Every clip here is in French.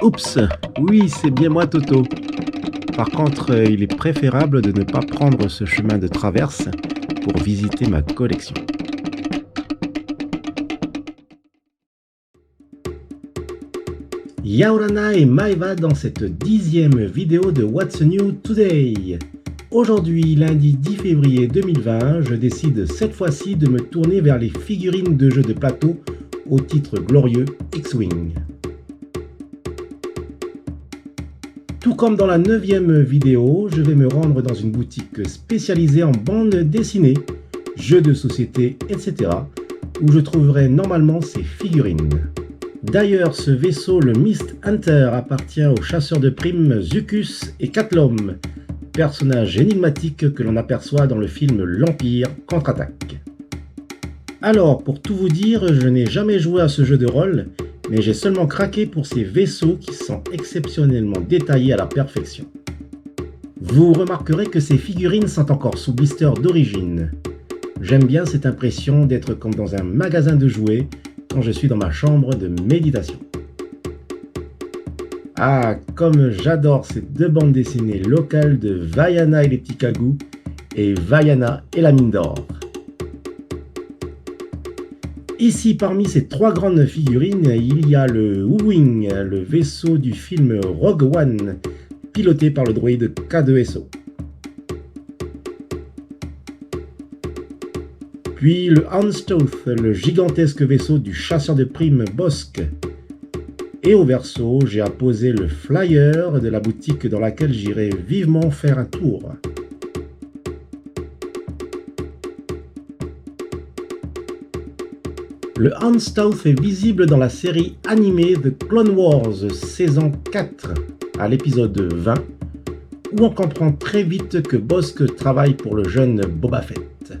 Oups, oui, c'est bien moi Toto. Par contre, il est préférable de ne pas prendre ce chemin de traverse pour visiter ma collection. Yaorana et Maeva dans cette 10e vidéo de What's New Today. Aujourd'hui, lundi 10 février 2020, je décide cette fois-ci de me tourner vers les figurines de jeux de plateau au titre glorieux X-Wing. Tout comme dans la 9e vidéo, je vais me rendre dans une boutique spécialisée en bande dessinée, jeux de société, etc. où je trouverai normalement ces figurines. D'ailleurs, ce vaisseau, le Mist Hunter, appartient aux chasseurs de primes Zuckuss et Catlom, personnages énigmatiques que l'on aperçoit dans le film L'Empire contre-attaque. Alors, pour tout vous dire, je n'ai jamais joué à ce jeu de rôle, mais j'ai seulement craqué pour ces vaisseaux qui sont exceptionnellement détaillés à la perfection. Vous remarquerez que ces figurines sont encore sous blister d'origine. J'aime bien cette impression d'être comme dans un magasin de jouets quand je suis dans ma chambre de méditation. Ah, comme j'adore ces deux bandes dessinées locales de Vaiana et les petits cagous et Vaiana et la mine d'or. Ici, parmi ces trois grandes figurines, il y a le U-Wing, le vaisseau du film Rogue One, piloté par le droïde K2SO. Puis le Houndstooth, le gigantesque vaisseau du chasseur de primes Bossk. Et au verso, j'ai apposé le flyer de la boutique dans laquelle j'irai vivement faire un tour. Le Houndstooth est visible dans la série animée The Clone Wars saison 4 à l'épisode 20, où on comprend très vite que Bossk travaille pour le jeune Boba Fett.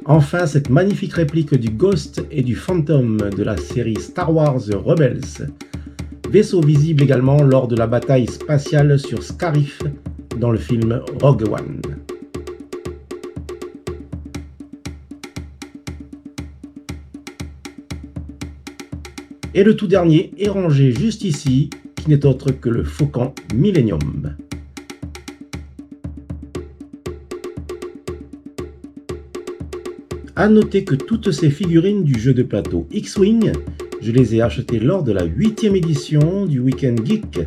Enfin, cette magnifique réplique du Ghost et du Phantom de la série Star Wars Rebels, vaisseau visible également lors de la bataille spatiale sur Scarif dans le film Rogue One. Et le tout dernier est rangé juste ici, qui n'est autre que le Faucon Millennium. A noter que toutes ces figurines du jeu de plateau X-Wing, je les ai achetées lors de la 8e édition du Week-end Geek,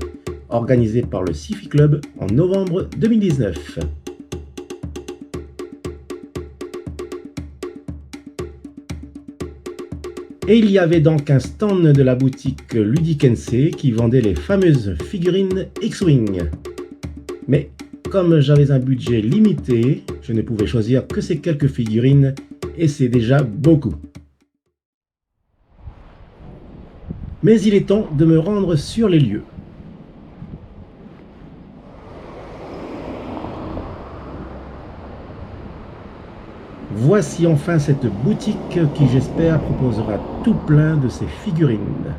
organisé par le Sci-Fi Club en novembre 2019. Et il y avait donc un stand de la boutique Ludikense qui vendait les fameuses figurines X-Wing. Mais comme j'avais un budget limité, je ne pouvais choisir que ces quelques figurines et c'est déjà beaucoup. Mais il est temps de me rendre sur les lieux. Voici enfin cette boutique qui, j'espère, proposera tout plein de ces figurines.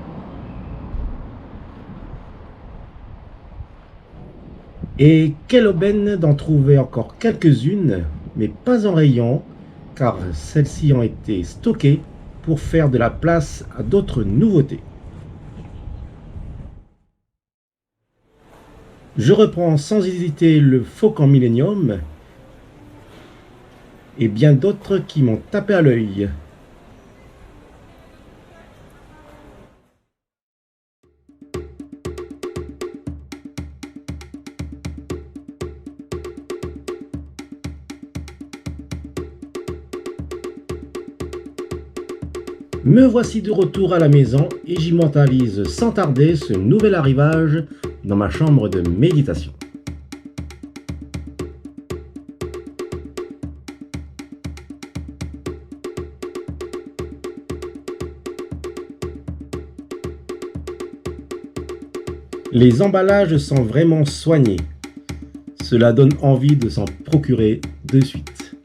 Et quelle aubaine d'en trouver encore quelques-unes, mais pas en rayon, car celles-ci ont été stockées pour faire de la place à d'autres nouveautés. Je reprends sans hésiter le Faucon Millennium, et bien d'autres qui m'ont tapé à l'œil. Me voici de retour à la maison et j'immortalise sans tarder ce nouvel arrivage dans ma chambre de méditation. Les emballages sont vraiment soignés. Cela donne envie de s'en procurer de suite.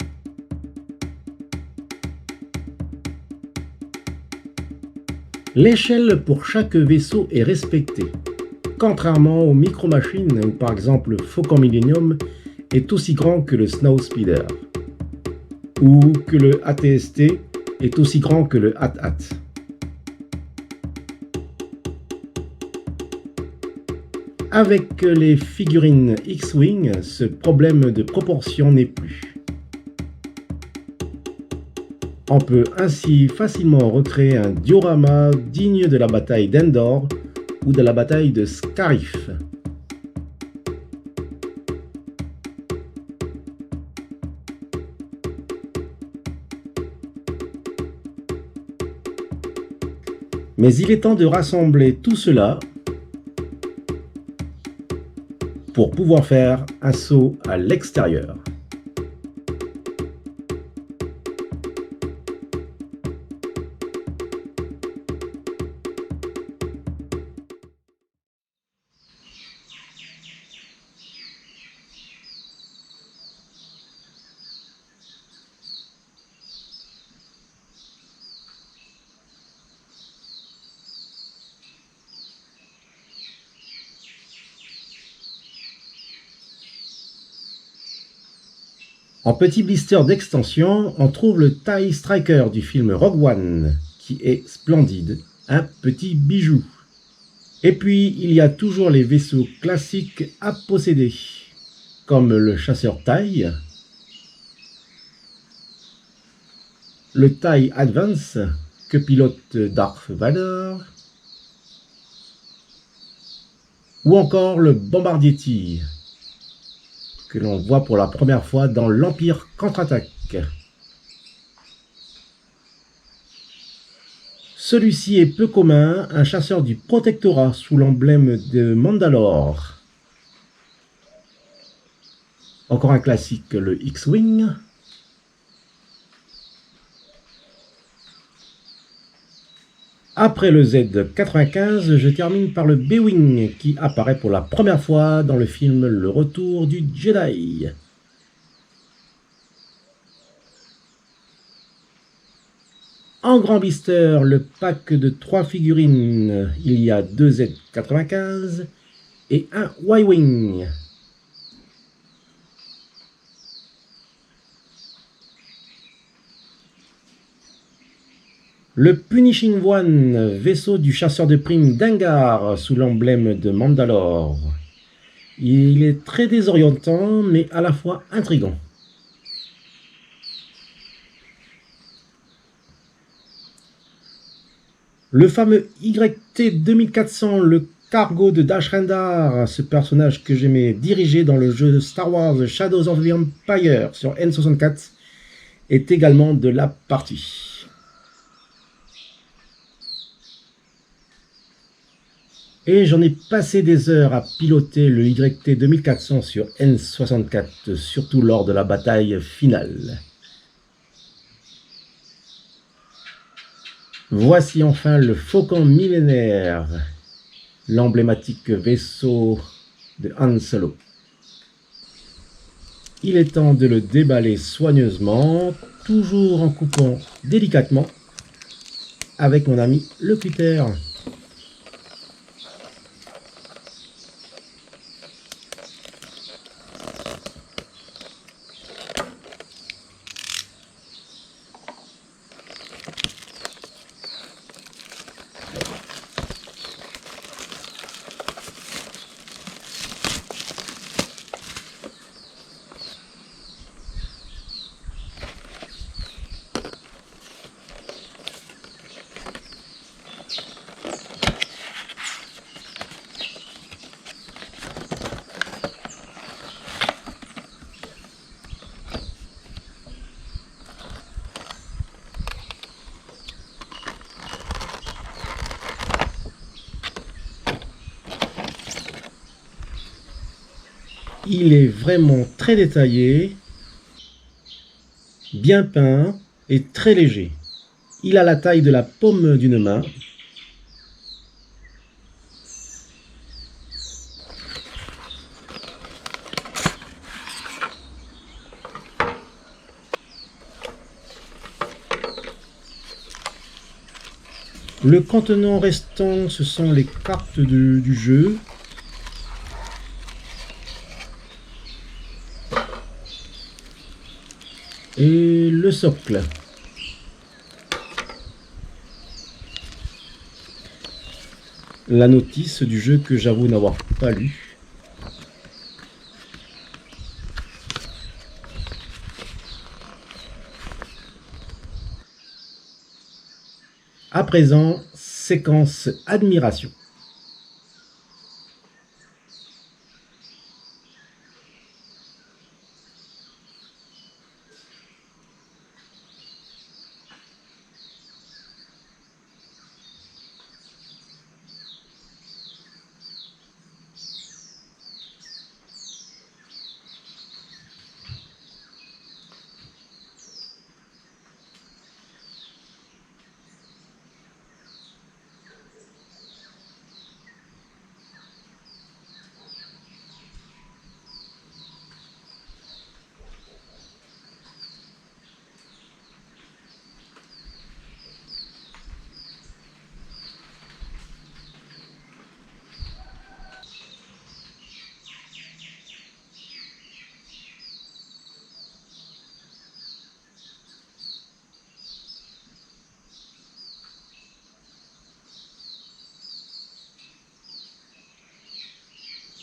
L'échelle pour chaque vaisseau est respectée, contrairement aux micro-machines où par exemple Faucon Millenium est aussi grand que le Snowspeeder, ou que le ATST est aussi grand que le HAT-HAT. Avec les figurines X-Wing, ce problème de proportion n'est plus. On peut ainsi facilement recréer un diorama digne de la bataille d'Endor ou de la bataille de Scarif. Mais il est temps de rassembler tout cela pour pouvoir faire un saut à l'extérieur. En petit blister d'extension, on trouve le TIE Striker du film Rogue One, qui est splendide, un petit bijou. Et puis, il y a toujours les vaisseaux classiques à posséder, comme le chasseur TIE, le TIE Advance, que pilote Darth Vader, ou encore le bombardier TIE, que l'on voit pour la première fois dans l'Empire contre-attaque. Celui-ci est peu commun, un chasseur du Protectorat sous l'emblème de Mandalore. Encore un classique, le X-Wing. Après le Z95, je termine par le B-Wing qui apparaît pour la première fois dans le film Le Retour du Jedi. En grand blister, le pack de 3 figurines, il y a 2 Z95 et un Y-Wing. Le Punishing One, vaisseau du chasseur de primes d'Engar sous l'emblème de Mandalore. Il est très désorientant, mais à la fois intrigant. Le fameux YT 2400, le cargo de Dash Rendar, ce personnage que j'aimais diriger dans le jeu Star Wars Shadows of the Empire sur N64, est également de la partie. Et j'en ai passé des heures à piloter le YT 2400 sur N64, surtout lors de la bataille finale. Voici enfin le Faucon millénaire, l'emblématique vaisseau de Han Solo. Il est temps de le déballer soigneusement, toujours en coupant délicatement avec mon ami le cutter. Il est vraiment très détaillé, bien peint et très léger. Il a la taille de la paume d'une main. Le contenant restant, ce sont les cartes du jeu. Et le socle. La notice du jeu que j'avoue n'avoir pas lu. À présent, séquence admiration.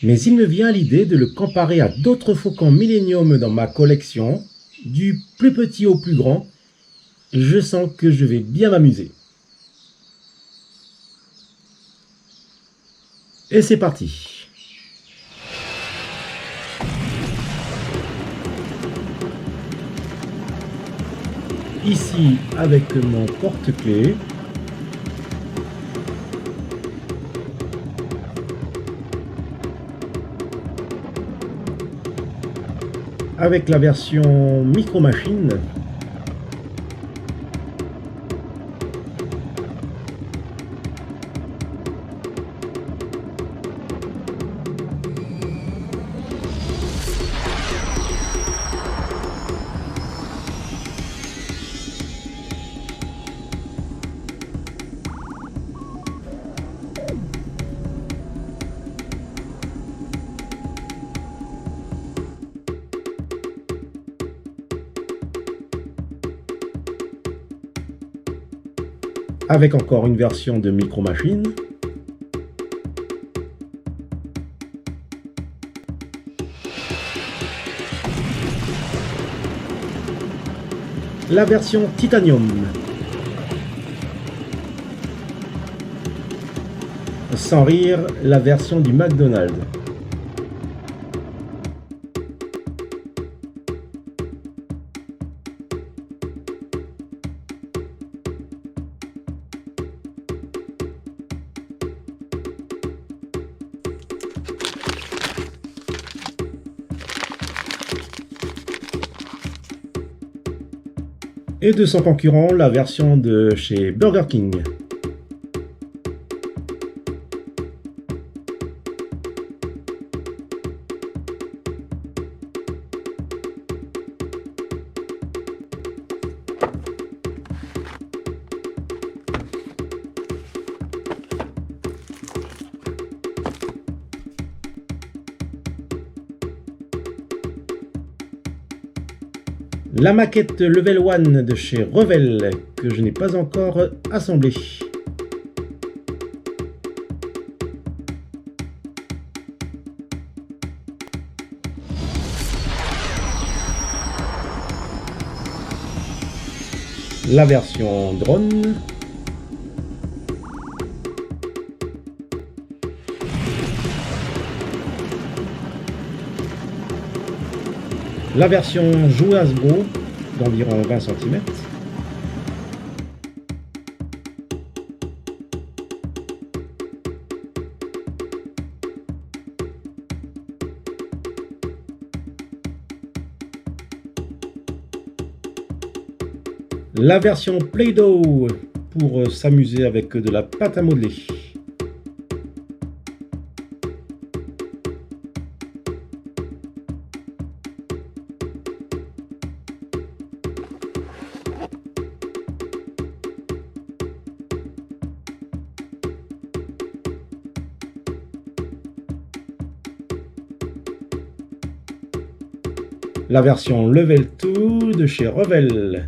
Mais il me vient l'idée de le comparer à d'autres faucons Millennium dans ma collection, du plus petit au plus grand. Je sens que je vais bien m'amuser. Et c'est parti. Ici avec mon porte-clés. Avec la version Micro Machine. Avec encore une version de Micro Machine. La version Titanium. Sans rire, la version du McDonald's. Et de son concurrent, la version de chez Burger King. La maquette Level 1 de chez Revell que je n'ai pas encore assemblée. La version drone. La version jouet Hasbro d'environ 20 cm. La version Play-Doh pour s'amuser avec de la pâte à modeler. La version Level 2 de chez Revell.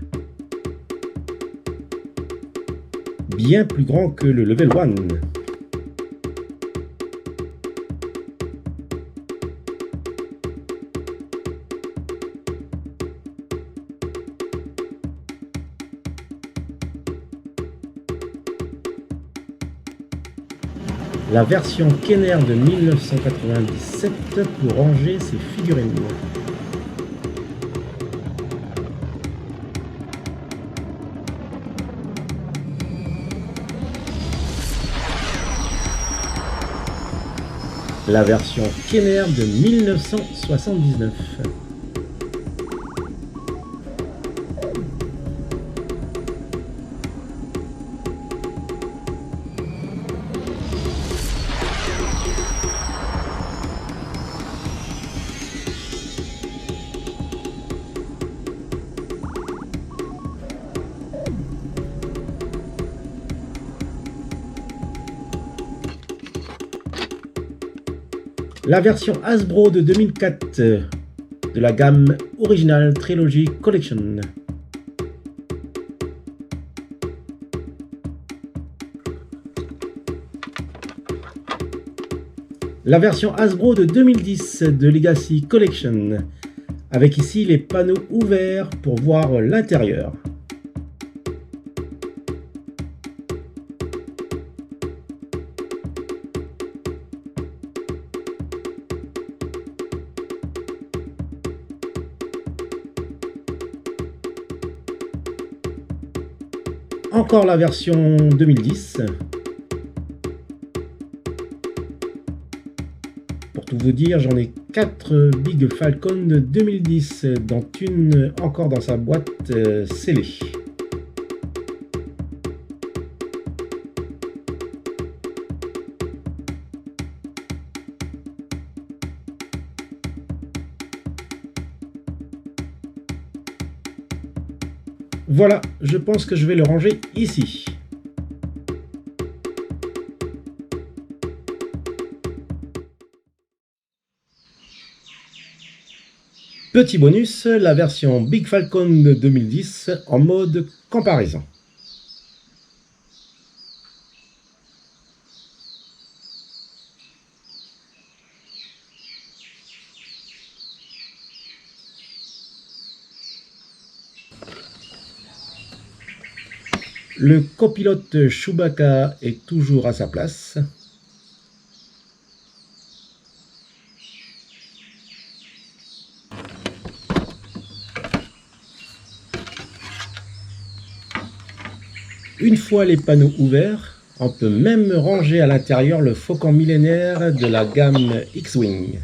Bien plus grand que le Level 1. La version Kenner de 1997 pour ranger ses figurines. La version Kenner de 1979. La version Hasbro de 2004 de la gamme Original Trilogy Collection. La version Hasbro de 2010 de Legacy Collection, avec ici les panneaux ouverts pour voir l'intérieur. Encore la version 2010. Pour tout vous dire, j'en ai 4 Big Falcon 2010, dont une encore dans sa boîte scellée. Voilà, je pense que je vais le ranger ici. Petit bonus, la version Big Falcon 2010 en mode comparaison. Le copilote Chewbacca est toujours à sa place. Une fois les panneaux ouverts, on peut même ranger à l'intérieur le Faucon millénaire de la gamme X-Wing.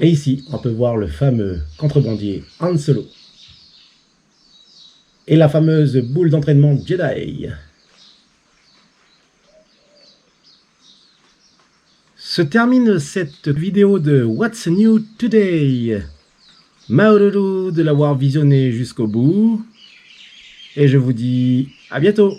Et ici, on peut voir le fameux contrebandier Han Solo. Et la fameuse boule d'entraînement Jedi. Se termine cette vidéo de What's New Today. Mahalo de l'avoir visionné jusqu'au bout. Et je vous dis à bientôt.